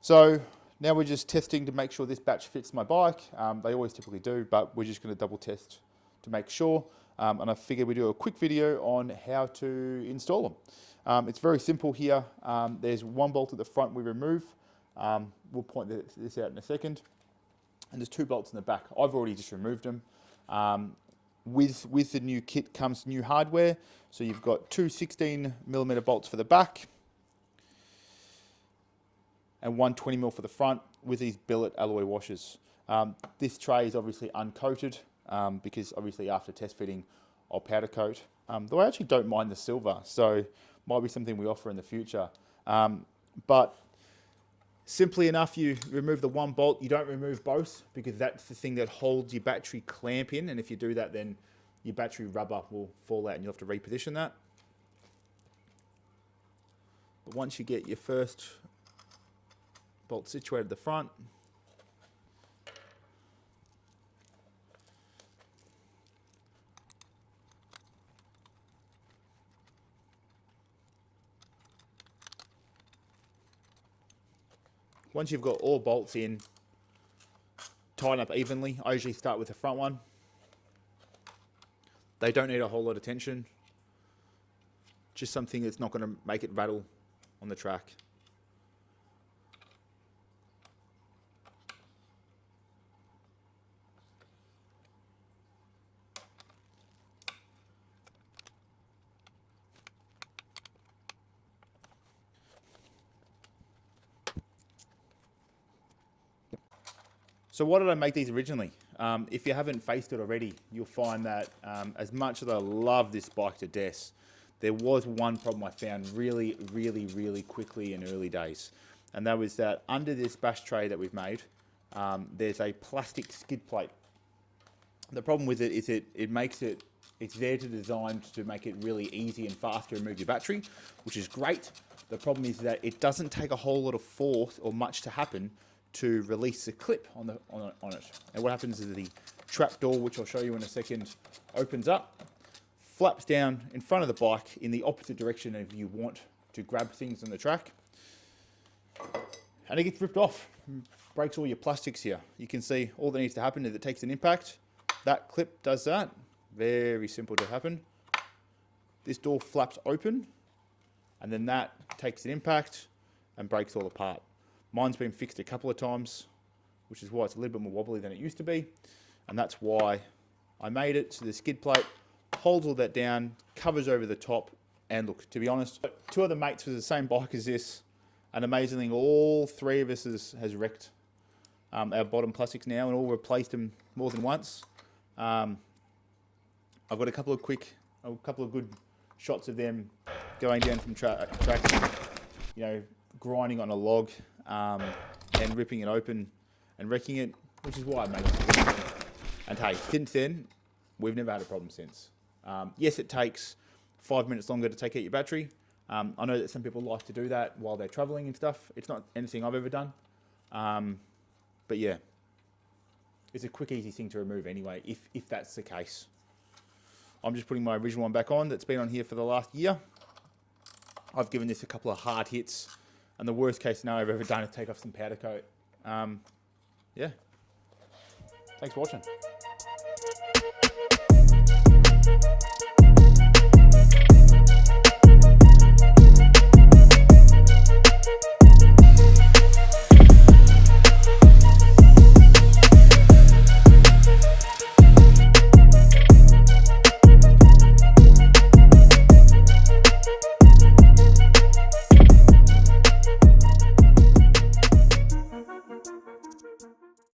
So now we're just testing to make sure this batch fits my bike. They always typically do, but we're just going to double test to make sure. And I figured we'd do a quick video on how to install them. It's very simple here. There's one bolt at the front we remove. We'll point this out in a second. And there's 2 bolts in the back. I've already just removed them. With the new kit comes new hardware. So you've got 2 16mm bolts for the back and 1 20mm for the front with these billet alloy washers. This tray is obviously uncoated because obviously after test fitting I'll powder coat. Though I actually don't mind the silver, so might be something we offer in the future. But simply enough, you remove the 1 bolt. You don't remove both because that's the thing that holds your battery clamp in, and if you do that then your battery rubber will fall out and you'll have to reposition that. But once you get your first bolt situated at the front, once you've got all bolts in, tighten up evenly. I usually start with the front one. They don't need a whole lot of tension. Just something that's not going to make it rattle on the track. So why did I make these originally? If you haven't faced it already, you'll find that as much as I love this bike to death, there was one problem I found really quickly in early days. And that was that under this bash tray that we've made, there's a plastic skid plate. The problem with it is it's there to design to make it really easy and fast to remove your battery, which is great. The problem is that it doesn't take a whole lot of force or much to happen to release the clip on it. And what happens is the trap door, which I'll show you in a second, opens up, flaps down in front of the bike in the opposite direction if you want to grab things on the track. And it gets ripped off, breaks all your plastics here. You can see all that needs to happen is it takes an impact. That clip does that. Very simple to happen. This door flaps open, and then that takes an impact and breaks all apart. Mine's been fixed a couple of times, which is why it's a little bit more wobbly than it used to be. And that's why I made it. So the skid plate holds all that down, covers over the top. And look, to be honest, 2 other mates with the same bike as this. And amazingly, all 3 of us has wrecked our bottom plastics now and all replaced them more than once. I've got a couple of good shots of them going down from track, grinding on a log and ripping it open and wrecking it, which is why I made it. And hey, since then, we've never had a problem since. Yes, it takes 5 minutes longer to take out your battery. I know that some people like to do that while they're traveling and stuff. It's not anything I've ever done. But yeah, it's a quick, easy thing to remove anyway, if that's the case. I'm just putting my original one back on that's been on here for the last year. I've given this a couple of hard hits, and the worst case scenario I've ever done is take off some powder coat. Yeah. Thanks for watching.